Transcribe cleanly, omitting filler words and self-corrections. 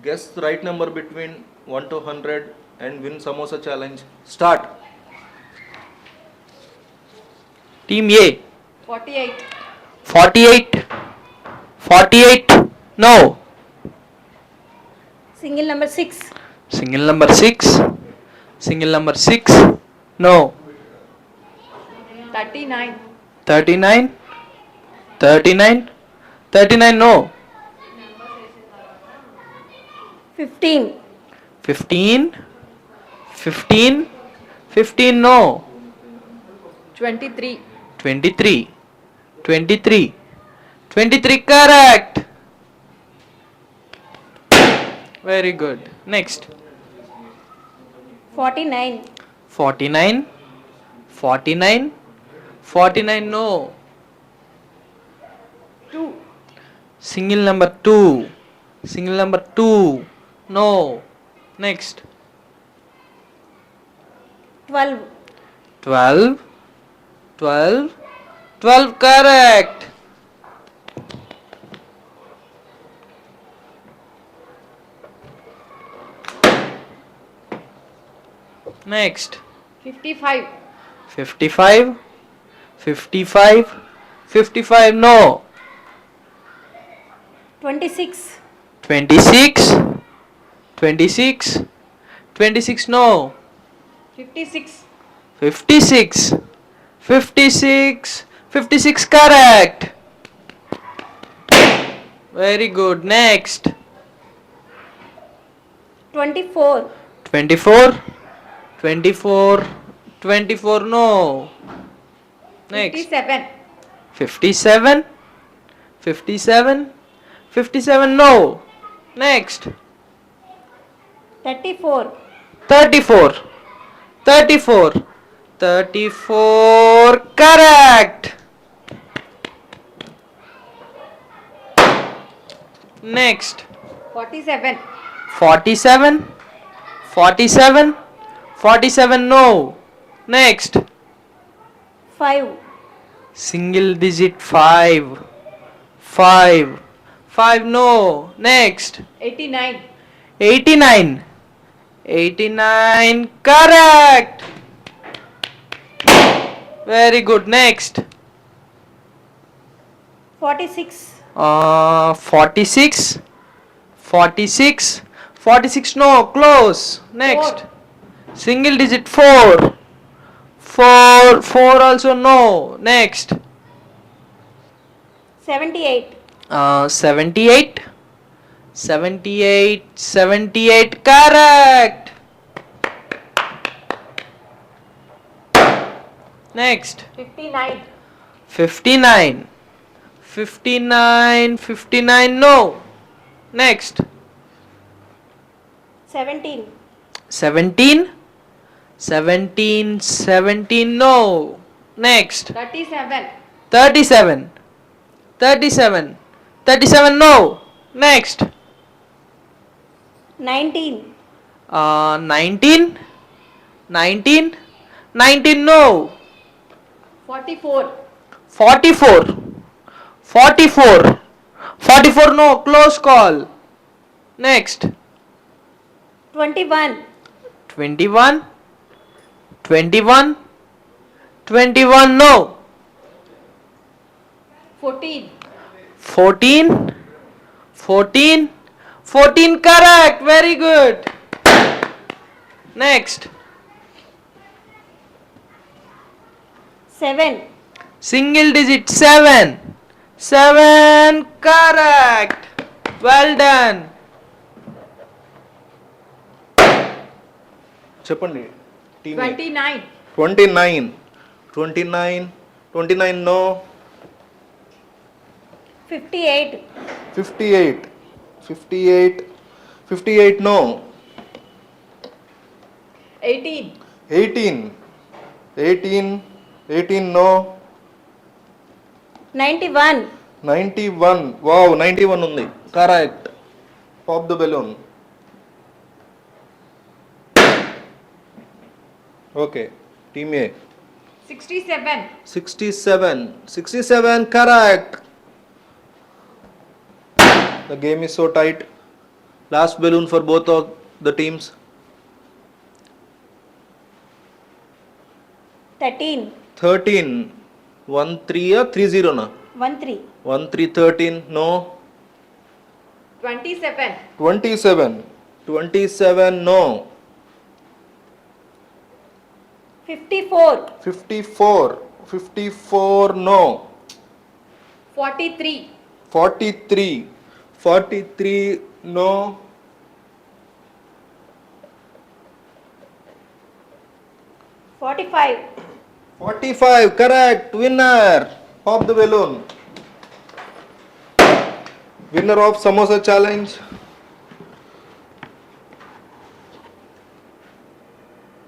Guess the right number between 1 to 100 and win samosa challenge. Start. Team A. 48. 48. 48. No. Single number 6. Single number 6. Single number 6. No. 39. 39. 39. 39. No. 15. 15. 15. 15. No. 23. 23. 23. 23. Correct. Very good. Next. 49. 49. 49. 49. No. 2. Single number 2. Single number 2. No. Next. 12. 12. 12. 12. Correct. Next. 55. 55. 55. 55. No. 26. 26. 26. 26. No. 56. 56. 56. 56. Correct. Very good. Next. 24. 24. 24. 24. No. Next. 57. 57. 57. 57. No. Next. 34. 34. 34. 34. Correct. Next. 47. 47. 47. 47. No. Next. 5. Single digit 5. 5. 5. No. Next. 89. 89. 89. Correct. Very good. Next. 46. 46. 46. 46. No. Close. Next. 4. Single digit 4. 4. 4 also no. Next. 78. 78. 78. 78. Correct. Next. 59. 59. 59. 59. No. Next. 17. 17. 17. 17. No. Next. 37. 37. 37. 37. No. Next. 19. 19. 19. 19. No. 44. 44. 44. 44. No. Close call. Next. 21. 21. 21. 21. No. 14. 14. 14. 14. Correct. Very good. Next. 7. Single digit 7. 7. Correct. Well done. చెప్పండి. Team A. 29. 29. 29. 29. No. 58. 58. 58. 58. No. 18. 18. 18. 18. No. 91. 91. Wow, 91 ఉంది. Correct. Pop the balloon. Okay. Team A. 67. 67. 67. Correct. The game is so tight. Last balloon for both of the teams. 13. 13. 1 3 or 3 0 na? 1 3. 1 3 13. No. 27. 27. 27. No. 54. 54. 54. No. 43. 43. 43. No. 45. 45. Correct. Winner. Pop the balloon. Winner of Samosa Challenge.